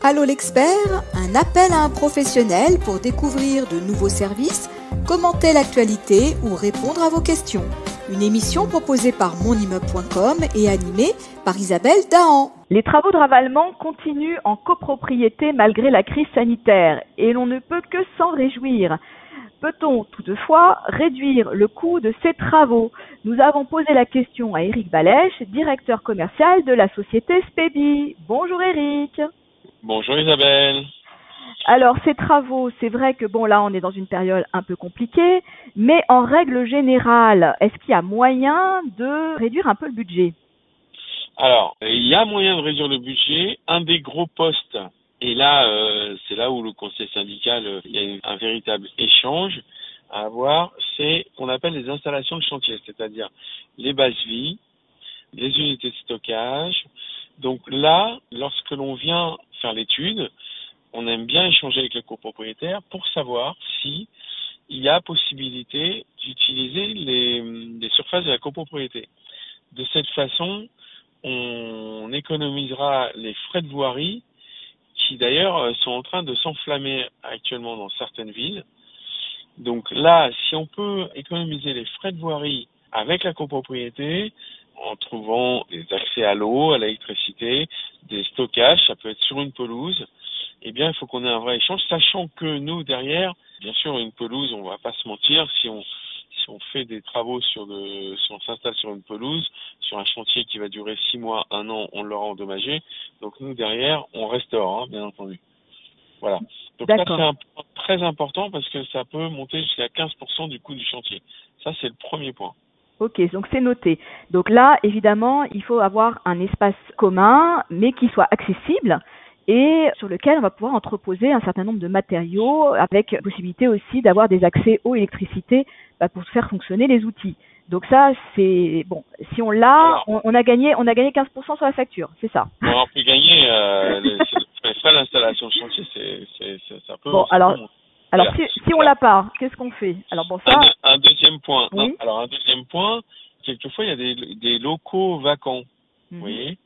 Allô l'expert, un appel à un professionnel pour découvrir de nouveaux services, commenter l'actualité ou répondre à vos questions. Une émission proposée par monimmeuble.com et animée par Isabelle Dahan. Les travaux de ravalement continuent en copropriété malgré la crise sanitaire et l'on ne peut que s'en réjouir. Peut-on toutefois réduire le coût de ces travaux? Nous avons posé la question à Éric Balèche, directeur commercial de la société SPEBI. Bonjour Éric. Bonjour Isabelle. Alors ces travaux, c'est vrai que là on est dans une période un peu compliquée, mais en règle générale, est-ce qu'il y a moyen de réduire un peu le budget? Alors, il y a moyen de réduire le budget. Un des gros postes, et là c'est là où le conseil syndical, il y a un véritable échange à avoir, c'est ce qu'on appelle les installations de chantier, c'est-à-dire les bases vie, les unités de stockage. Donc là, lorsque l'on vient faire l'étude, on aime bien échanger avec le copropriétaire pour savoir si il y a possibilité d'utiliser les surfaces de la copropriété. De cette façon, on économisera les frais de voirie qui d'ailleurs sont en train de s'enflammer actuellement dans certaines villes. Donc là, si on peut économiser les frais de voirie avec la copropriété, en trouvant des accès à l'eau, à l'électricité, des stockages, ça peut être sur une pelouse, eh bien, il faut qu'on ait un vrai échange, sachant que nous, derrière, bien sûr, une pelouse, on va pas se mentir, si on fait des travaux si on s'installe sur une pelouse, sur un chantier qui va durer 6 mois, 1 an, on l'aura endommagé. Donc, nous, derrière, on restaure, bien entendu. Voilà. Donc, ça, c'est un point très important parce que ça peut monter jusqu'à 15% du coût du chantier. Ça, c'est le premier point. Ok, donc c'est noté. Donc là, évidemment, il faut avoir un espace commun, mais qui soit accessible et sur lequel on va pouvoir entreposer un certain nombre de matériaux avec possibilité aussi d'avoir des accès eau, électricité pour faire fonctionner les outils. Donc ça, c'est bon. Si on l'a, on a gagné 15% sur la facture, c'est ça. On peut gagner les frais d'installation de chantier, ça peut. Bon, alors si on l'a pas, qu'est-ce qu'on fait? Alors bon, ça. Un deuxième point. Oui. Non, alors un deuxième point. Quelquefois, il y a des locaux vacants. Vous voyez.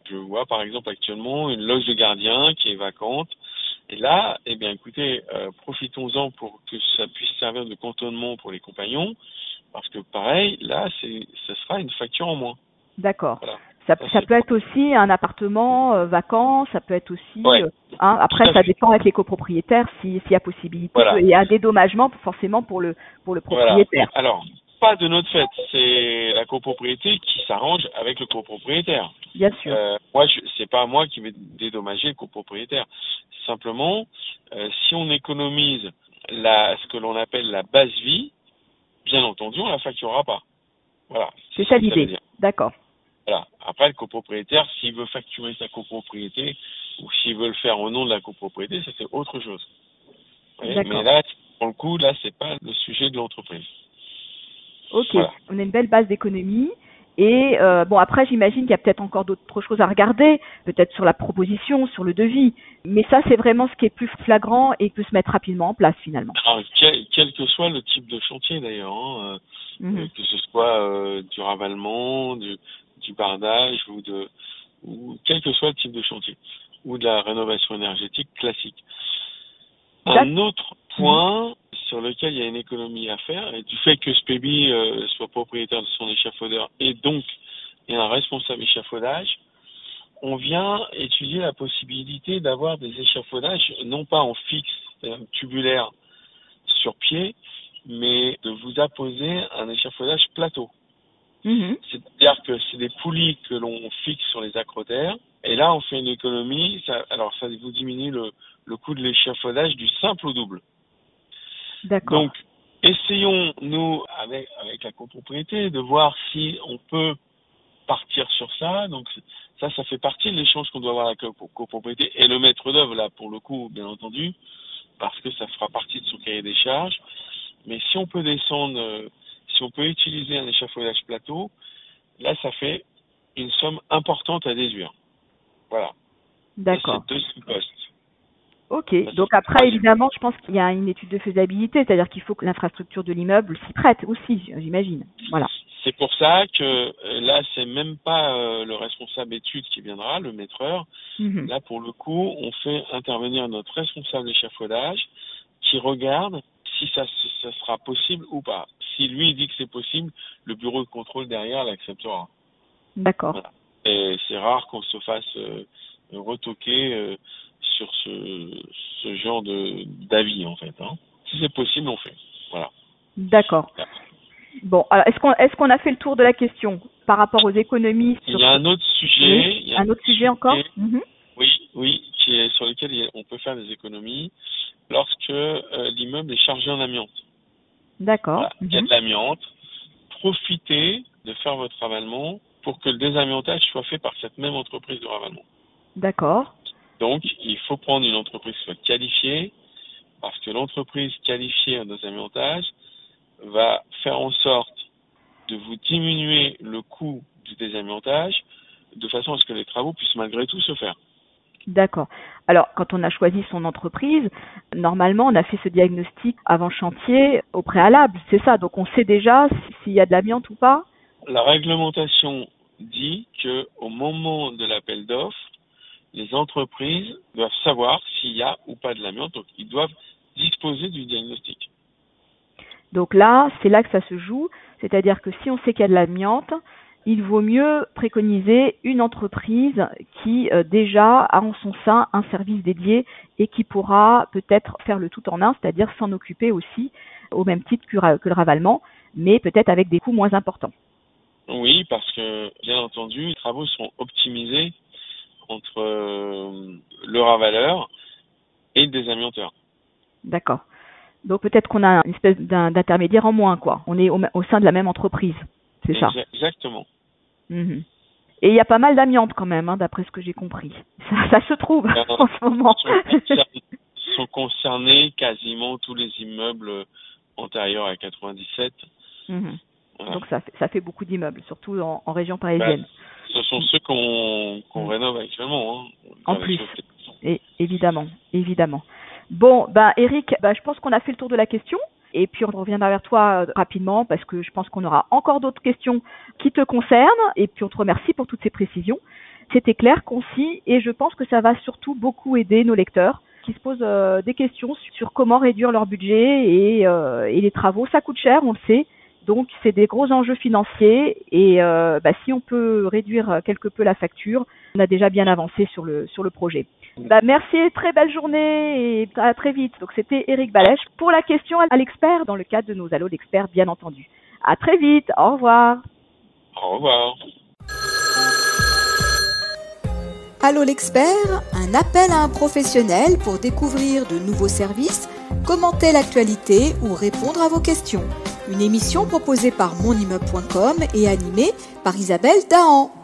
Je vois par exemple actuellement une loge de gardien qui est vacante. Et là, eh bien, écoutez, profitons-en pour que ça puisse servir de cantonnement pour les compagnons, parce que pareil, là, ce sera une facture en moins. D'accord. Voilà. Ça peut être aussi un appartement vacant, ça peut être aussi. Ouais. Après, ça dépend avec les copropriétaires s'il y a possibilité. Voilà. Il y a un dédommagement forcément pour le propriétaire. Voilà. Alors, pas de notre fait, c'est la copropriété qui s'arrange avec le copropriétaire. Bien sûr. C'est pas moi qui vais dédommager le copropriétaire. Simplement, si on économise ce que l'on appelle la base vie, bien entendu, on la facturera pas. Voilà. C'est ça l'idée. D'accord. Voilà. Après, le copropriétaire, s'il veut facturer sa copropriété ou s'il veut le faire au nom de la copropriété, ça c'est autre chose. Mais là, pour le coup, là, c'est pas le sujet de l'entreprise. Ok. Voilà. On a une belle base d'économie. Et après, j'imagine qu'il y a peut-être encore d'autres choses à regarder, peut-être sur la proposition, sur le devis. Mais ça, c'est vraiment ce qui est plus flagrant et qui peut se mettre rapidement en place finalement. Alors, quel que soit le type de chantier d'ailleurs, que ce soit du ravalement, du bardage ou quel que soit le type de chantier, ou de la rénovation énergétique classique. Un autre point sur lequel il y a une économie à faire, et du fait que SPEBI soit propriétaire de son échafaudeur et donc est un responsable échafaudage, on vient étudier la possibilité d'avoir des échafaudages, non pas en fixe, tubulaire sur pied, mais de vous apposer un échafaudage plateau. C'est-à-dire que c'est des poulies que l'on fixe sur les accrodaires, et là on fait une économie, ça vous diminue le coût de l'échafaudage du simple au double. D'accord. Donc, essayons, nous, avec la copropriété, de voir si on peut partir sur ça. Donc, ça fait partie de l'échange qu'on doit avoir avec la copropriété et le maître d'œuvre, là, pour le coup, bien entendu, parce que ça fera partie de son cahier des charges. Mais si on peut si on peut utiliser un échafaudage plateau, là, ça fait une somme importante à déduire. Voilà. D'accord. C'est 2 sous-postes. Ok, donc après, évidemment, je pense qu'il y a une étude de faisabilité, c'est-à-dire qu'il faut que l'infrastructure de l'immeuble s'y prête aussi, j'imagine. Voilà. C'est pour ça que là, c'est même pas le responsable études qui viendra, le maîtreur. Là, pour le coup, on fait intervenir notre responsable échafaudage qui regarde si ça sera possible ou pas. Si lui dit que c'est possible, le bureau de contrôle derrière l'acceptera. D'accord. Voilà. Et c'est rare qu'on se fasse retoquer sur ce genre d'avis, en fait. Hein. Si c'est possible, on fait. Voilà. D'accord. Bon, alors est-ce qu'on a fait le tour de la question par rapport aux économies Il y a un autre sujet. Oui, un autre sujet encore. Oui, sur lequel on peut faire des économies lorsque l'immeuble est chargé en amiante. D'accord. Voilà. Il y a de l'amiante. Profitez de faire votre ravalement pour que le désamiantage soit fait par cette même entreprise de ravalement. D'accord. Donc, il faut prendre une entreprise qui soit qualifiée, parce que l'entreprise qualifiée en désamiantage va faire en sorte de vous diminuer le coût du désamiantage de façon à ce que les travaux puissent malgré tout se faire. D'accord. Alors, quand on a choisi son entreprise, normalement, on a fait ce diagnostic avant chantier au préalable, c'est ça. Donc, on sait déjà s'il y a de l'amiante ou pas. La réglementation dit que au moment de l'appel d'offres, les entreprises doivent savoir s'il y a ou pas de l'amiante. Donc, ils doivent disposer du diagnostic. Donc là, c'est là que ça se joue. C'est-à-dire que si on sait qu'il y a de l'amiante, il vaut mieux préconiser une entreprise qui déjà a en son sein un service dédié et qui pourra peut-être faire le tout en un, c'est-à-dire s'en occuper aussi au même titre que le ravalement, mais peut-être avec des coûts moins importants. Oui, parce que, bien entendu, les travaux seront optimisés entre le ravaleur et le désamianteur. D'accord. Donc peut-être qu'on a une espèce d'intermédiaire en moins, quoi. On est au sein de la même entreprise, c'est ça. Exactement. Et il y a pas mal d'amiante quand même, hein, d'après ce que j'ai compris. Ça se trouve en ce moment. Sont concernés quasiment tous les immeubles antérieurs à 97. Voilà. Donc ça fait beaucoup d'immeubles, surtout en région parisienne. Ce sont ceux qu'on rénove actuellement. Hein, en plus, et évidemment. Bon, Eric, je pense qu'on a fait le tour de la question. Et puis on reviendra vers toi rapidement parce que je pense qu'on aura encore d'autres questions qui te concernent. Et puis on te remercie pour toutes ces précisions. C'était clair, concis, et je pense que ça va surtout beaucoup aider nos lecteurs qui se posent des questions sur comment réduire leur budget et les travaux. Ça coûte cher, on le sait. Donc c'est des gros enjeux financiers et si on peut réduire quelque peu la facture, on a déjà bien avancé sur le projet. Merci, très belle journée et à très vite. Donc c'était Eric Balèche pour la question à l'expert dans le cadre de nos Allo d'experts bien entendu. À très vite, au revoir. Au revoir. Allo l'expert, un appel à un professionnel pour découvrir de nouveaux services, commenter l'actualité ou répondre à vos questions. Une émission proposée par monimmeuble.com et animée par Isabelle Dahan.